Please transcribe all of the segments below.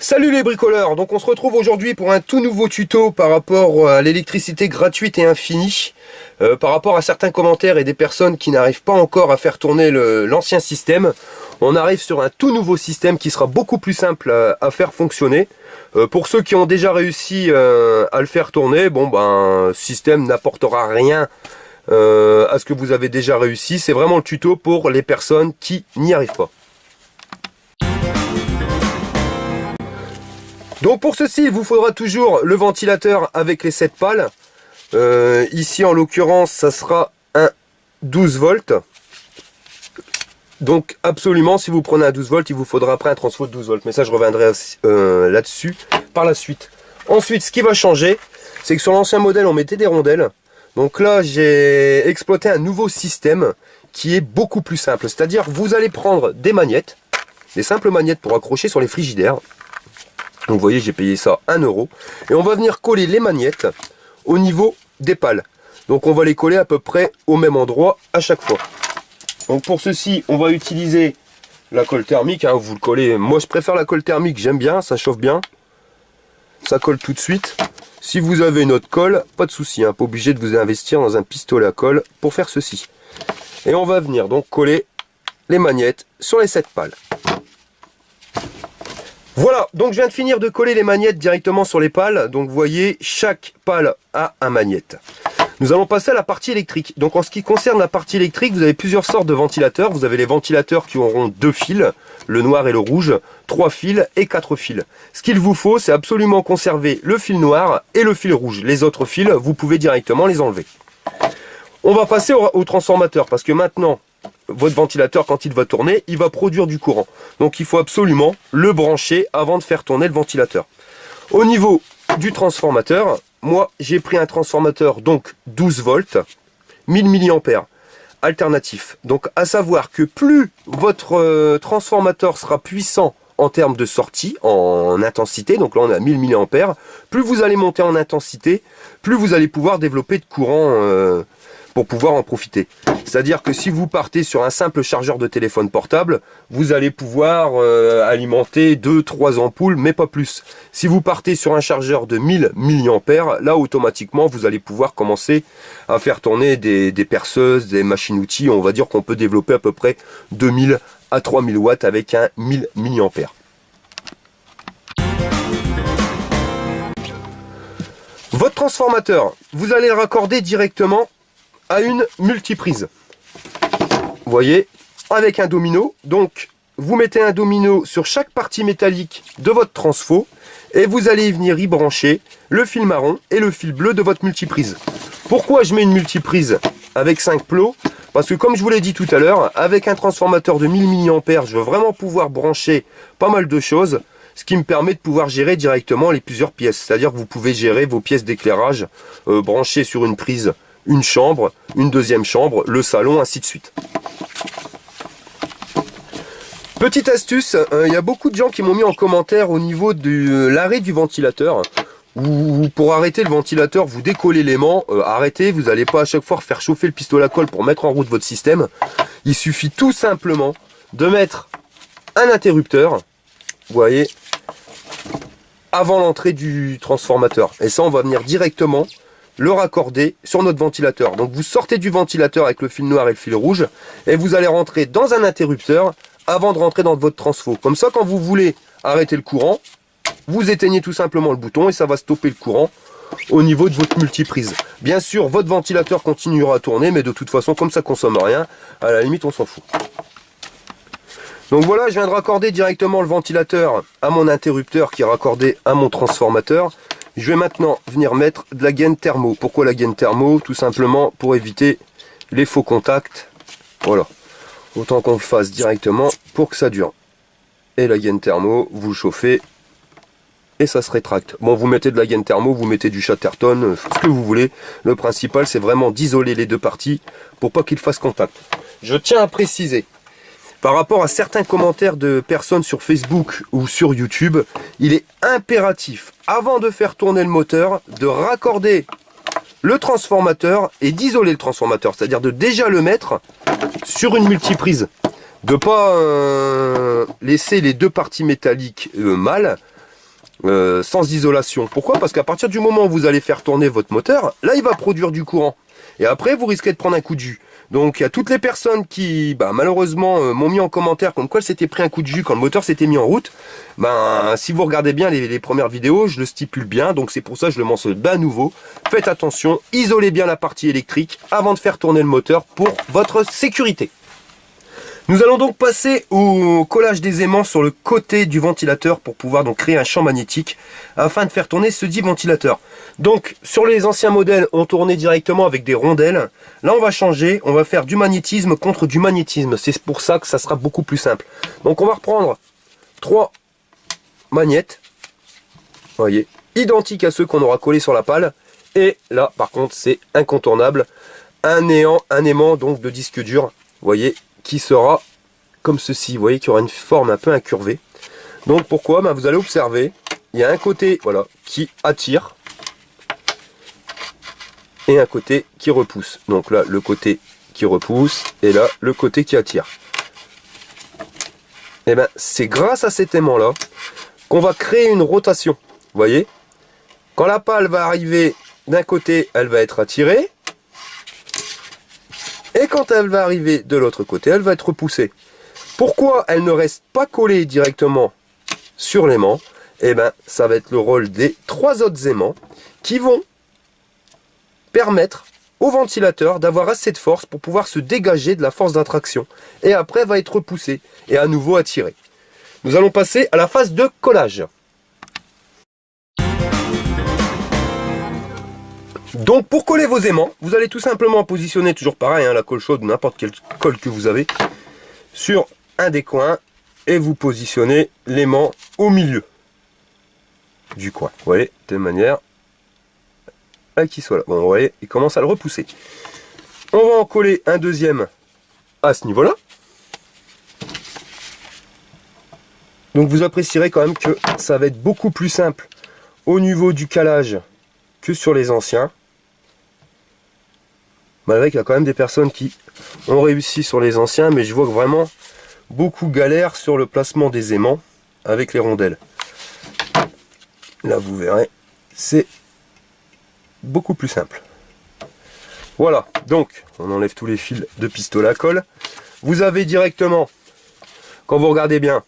Salut les bricoleurs, donc on se retrouve aujourd'hui pour un tout nouveau tuto par rapport à l'électricité gratuite et infinie, par rapport à certains commentaires et des personnes qui n'arrivent pas encore à faire tourner l'ancien système. On arrive sur un tout nouveau système qui sera beaucoup plus simple à faire fonctionner. Pour ceux qui ont déjà réussi à le faire tourner, bon ben, système n'apportera rien à ce que vous avez déjà réussi. C'est vraiment le tuto pour les personnes qui n'y arrivent pas. Donc pour ceci, il vous faudra toujours le ventilateur avec les 7 pales. Ici en l'occurrence, ça sera un 12 volts. Donc absolument, si vous prenez un 12 volts, il vous faudra après un transfo de 12 volts. Mais ça, je reviendrai là-dessus par la suite. Ensuite, ce qui va changer, c'est que sur l'ancien modèle, on mettait des rondelles. Donc là, j'ai exploité un nouveau système qui est beaucoup plus simple. C'est-à-dire, vous allez prendre des magnettes, des simples magnettes pour accrocher sur les frigidaires. Donc vous voyez, j'ai payé ça 1 €. Et on va venir coller les magnettes au niveau des pales. Donc on va les coller à peu près au même endroit à chaque fois. Donc pour ceci, on va utiliser la colle thermique. Hein, vous le collez. Moi je préfère la colle thermique, j'aime bien, ça chauffe bien. Ça colle tout de suite. Si vous avez une autre colle, pas de souci, hein, pas obligé de vous investir dans un pistolet à colle pour faire ceci. Et on va venir donc coller les magnettes sur les 7 pales. Voilà, donc je viens de finir de coller les magnettes directement sur les pales. Donc vous voyez, chaque pale a un magnète. Nous allons passer à la partie électrique. Donc en ce qui concerne la partie électrique, vous avez plusieurs sortes de ventilateurs. Vous avez les ventilateurs qui auront 2 fils, le noir et le rouge, 3 fils et 4 fils. Ce qu'il vous faut, c'est absolument conserver le fil noir et le fil rouge. Les autres fils, vous pouvez directement les enlever. On va passer au transformateur parce que maintenant, votre ventilateur, quand il va tourner, il va produire du courant. Donc il faut absolument le brancher avant de faire tourner le ventilateur. Au niveau du transformateur, moi j'ai pris un transformateur donc 12 volts, 1000 mA alternatif. Donc à savoir que plus votre transformateur sera puissant en termes de sortie, en intensité, donc là on est à 1000 mA, plus vous allez monter en intensité, plus vous allez pouvoir développer de courant pour pouvoir en profiter. C'est-à-dire que si vous partez sur un simple chargeur de téléphone portable, vous allez pouvoir alimenter 2-3 ampoules, mais pas plus. Si vous partez sur un chargeur de 1000 mA, là automatiquement vous allez pouvoir commencer à faire tourner des perceuses, des machines-outils. On va dire qu'on peut développer à peu près 2000 à 3000 watts avec un 1000 mA. Votre transformateur, vous allez le raccorder directement à une multiprise. Vous voyez, avec un domino. Donc, vous mettez un domino sur chaque partie métallique de votre transfo et vous allez venir y brancher le fil marron et le fil bleu de votre multiprise. Pourquoi je mets une multiprise avec 5 plots? Parce que comme je vous l'ai dit tout à l'heure, avec un transformateur de 1000 mA, je veux vraiment pouvoir brancher pas mal de choses, ce qui me permet de pouvoir gérer directement les plusieurs pièces. C'est-à-dire que vous pouvez gérer vos pièces d'éclairage branchées sur une prise, une chambre, une deuxième chambre, le salon, ainsi de suite. Petite astuce, il y a beaucoup de gens qui m'ont mis en commentaire au niveau de l'arrêt du ventilateur. Ou pour arrêter le ventilateur, vous décollez l'aimant, arrêtez, vous n'allez pas à chaque fois faire chauffer le pistolet à colle pour mettre en route votre système. Il suffit tout simplement de mettre un interrupteur, vous voyez, avant l'entrée du transformateur. Et ça, on va venir directement le raccorder sur notre ventilateur. Donc vous sortez du ventilateur avec le fil noir et le fil rouge et vous allez rentrer dans un interrupteur avant de rentrer dans votre transfo. Comme ça, quand vous voulez arrêter le courant, vous éteignez tout simplement le bouton et ça va stopper le courant au niveau de votre multiprise. Bien sûr, votre ventilateur continuera à tourner, mais de toute façon, comme ça consomme rien, à la limite, on s'en fout. Donc voilà, je viens de raccorder directement le ventilateur à mon interrupteur qui est raccordé à mon transformateur. Je vais maintenant venir mettre de la gaine thermo. Pourquoi la gaine thermo? Tout simplement pour éviter les faux contacts. Voilà. Autant qu'on le fasse directement pour que ça dure. Et la gaine thermo, vous le chauffez et ça se rétracte. Bon, vous mettez de la gaine thermo, vous mettez du Chatterton, ce que vous voulez. Le principal, c'est vraiment d'isoler les deux parties pour pas qu'ils fassent contact. Je tiens à préciser, par rapport à certains commentaires de personnes sur Facebook ou sur YouTube, il est impératif, avant de faire tourner le moteur, de raccorder le transformateur et d'isoler le transformateur. C'est-à-dire de déjà le mettre sur une multiprise. De ne pas laisser les deux parties métalliques mal. sans isolation. Pourquoi? Parce qu'à partir du moment où vous allez faire tourner votre moteur, là il va produire du courant. Et après vous risquez de prendre un coup de jus. Donc il y a toutes les personnes qui malheureusement m'ont mis en commentaire comme quoi s'était pris un coup de jus quand le moteur s'était mis en route. Si vous regardez bien les premières vidéos, je le stipule bien, donc c'est pour ça que je le mentionne à nouveau. Faites attention, isolez bien la partie électrique avant de faire tourner le moteur pour votre sécurité. Nous allons donc passer au collage des aimants sur le côté du ventilateur pour pouvoir donc créer un champ magnétique afin de faire tourner ce dit ventilateur. Donc sur les anciens modèles, on tournait directement avec des rondelles. Là on va changer, on va faire du magnétisme contre du magnétisme. C'est pour ça que ça sera beaucoup plus simple. Donc on va reprendre 3 magnettes, voyez, identiques à ceux qu'on aura collés sur la pale. Et là par contre c'est incontournable, un aimant donc de disque dur, voyez, qui sera comme ceci, vous voyez qu'il y aura une forme un peu incurvée. Donc pourquoi? Vous allez observer, il y a un côté voilà, qui attire et un côté qui repousse. Donc là le côté qui repousse et là le côté qui attire. Et c'est grâce à cet aimant là qu'on va créer une rotation. Vous voyez, quand la pale va arriver d'un côté, elle va être attirée. Et quand elle va arriver de l'autre côté, elle va être repoussée. Pourquoi elle ne reste pas collée directement sur l'aimant? Ça va être le rôle des 3 autres aimants qui vont permettre au ventilateur d'avoir assez de force pour pouvoir se dégager de la force d'attraction. Et après, elle va être repoussée et à nouveau attirée. Nous allons passer à la phase de collage. Donc pour coller vos aimants, vous allez tout simplement positionner, toujours pareil, la colle chaude, n'importe quelle colle que vous avez, sur un des coins et vous positionnez l'aimant au milieu du coin. Vous voyez, de manière à qu'il soit là. Bon, vous voyez, il commence à le repousser. On va en coller un deuxième à ce niveau-là. Donc vous apprécierez quand même que ça va être beaucoup plus simple au niveau du calage que sur les anciens. Malgré qu'il y a quand même des personnes qui ont réussi sur les anciens, mais je vois que vraiment beaucoup galèrent sur le placement des aimants avec les rondelles. Là vous verrez, c'est beaucoup plus simple. Voilà, donc on enlève tous les fils de pistolet à colle. Vous avez directement, quand vous regardez bien,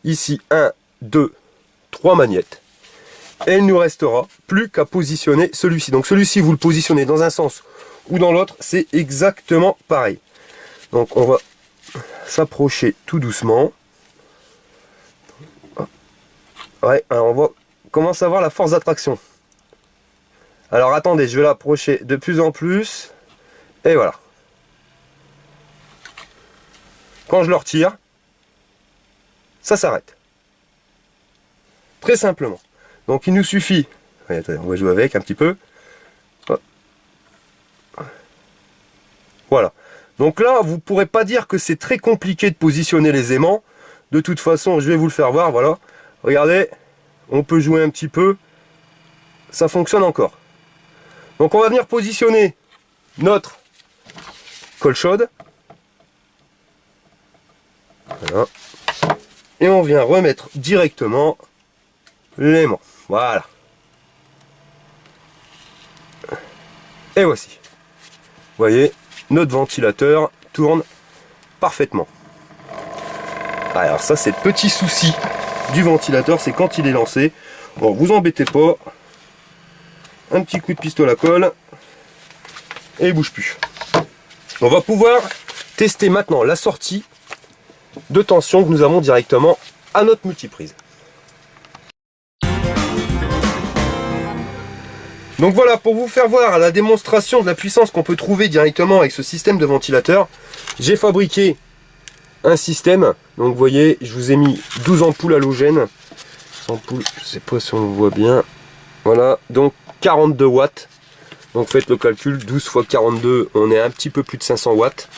ici 1, 2, 3 magnettes. Et il ne nous restera plus qu'à positionner celui-ci. Donc celui-ci, vous le positionnez dans un sens ou dans l'autre, c'est exactement pareil. Donc on va s'approcher tout doucement. Ouais, alors on va commencer à voir la force d'attraction. Alors attendez, je vais l'approcher de plus en plus. Et voilà. Quand je le retire, ça s'arrête. Très simplement. Donc il nous suffit, attendez, on va jouer avec un petit peu. Voilà. Donc là, vous ne pourrez pas dire que c'est très compliqué de positionner les aimants. De toute façon, je vais vous le faire voir. Voilà. Regardez, on peut jouer un petit peu. Ça fonctionne encore. Donc on va venir positionner notre colle chaude. Voilà. Et on vient remettre directement l'aimant. Voilà. Et voici. Vous voyez, notre ventilateur tourne parfaitement. Alors ça, c'est le petit souci du ventilateur, c'est quand il est lancé. Bon, vous embêtez pas. Un petit coup de pistolet à colle. Et il bouge plus. On va pouvoir tester maintenant la sortie de tension que nous avons directement à notre multiprise. Donc voilà, pour vous faire voir la démonstration de la puissance qu'on peut trouver directement avec ce système de ventilateur, j'ai fabriqué un système. Donc vous voyez, je vous ai mis 12 ampoules halogènes. Ampoules, je sais pas si on le voit bien. Voilà, donc 42 watts. Donc faites le calcul, 12 fois 42, on est un petit peu plus de 500 watts.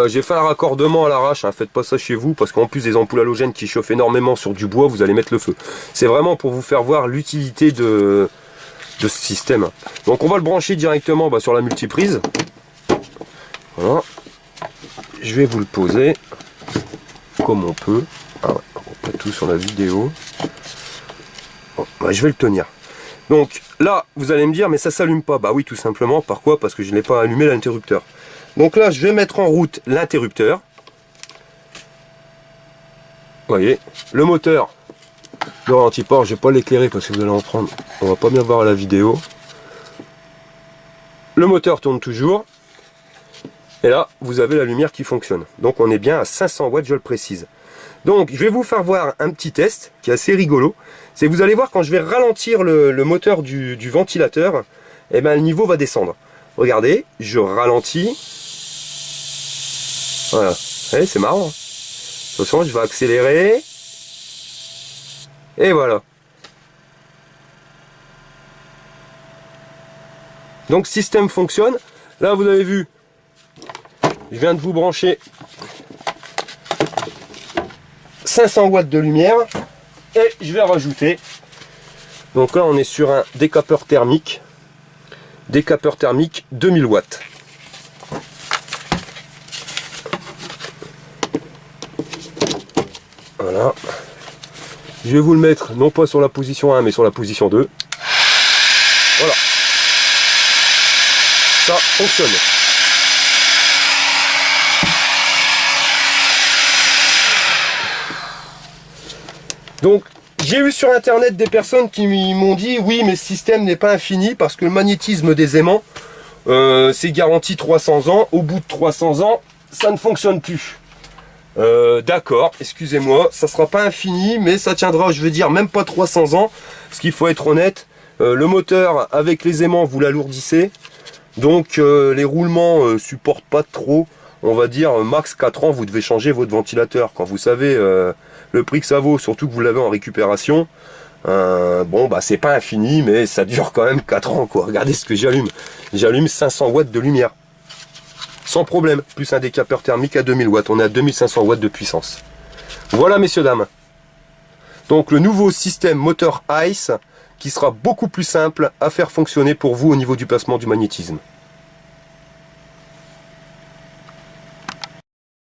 J'ai fait un raccordement à l'arrache, hein, faites pas ça chez vous, parce qu'en plus des ampoules halogènes qui chauffent énormément sur du bois, vous allez mettre le feu. C'est vraiment pour vous faire voir l'utilité de ce système. Donc on va le brancher directement sur la multiprise. Voilà. Je vais vous le poser comme on peut. Ah ouais, on pas tout sur la vidéo. Bon, bah, je vais le tenir. Donc là, vous allez me dire, mais ça s'allume pas. Bah oui, tout simplement. Pourquoi? Parce que je n'ai pas allumé l'interrupteur. Donc là, je vais mettre en route l'interrupteur. Vous voyez, le moteur de ralenti-port, je ne vais pas l'éclairer parce que vous allez en prendre. On va pas bien voir à la vidéo. Le moteur tourne toujours. Et là, vous avez la lumière qui fonctionne. Donc on est bien à 500 watts, je le précise. Donc je vais vous faire voir un petit test qui est assez rigolo. C'est que vous allez voir quand je vais ralentir le moteur du ventilateur, et ben, le niveau va descendre. Regardez, je ralentis. Voilà, c'est marrant. De toute façon, je vais accélérer. Et voilà. Donc système fonctionne. Là vous avez vu, je viens de vous brancher 500 watts de lumière. Et je vais rajouter. Donc là on est sur un décapeur thermique. Décapeur thermique 2000 watts. Voilà. Je vais vous le mettre non pas sur la position 1 mais sur la position 2. Voilà. Ça fonctionne. Donc j'ai eu sur internet des personnes qui m'ont dit oui mais ce système n'est pas infini parce que le magnétisme des aimants c'est garanti 300 ans. Au bout de 300 ans ça ne fonctionne plus. D'accord, excusez-moi, ça sera pas infini, mais ça tiendra, je veux dire, même pas 300 ans, parce qu'il faut être honnête, le moteur avec les aimants vous l'alourdissez, donc les roulements supportent pas trop, on va dire max 4 ans vous devez changer votre ventilateur, quand vous savez le prix que ça vaut, surtout que vous l'avez en récupération, bon bah c'est pas infini, mais ça dure quand même 4 ans quoi. Regardez ce que j'allume 500 watts de lumière. Sans problème, plus un décapeur thermique à 2000 watts. On est à 2500 watts de puissance. Voilà messieurs dames. Donc le nouveau système moteur ICE qui sera beaucoup plus simple à faire fonctionner pour vous au niveau du placement du magnétisme.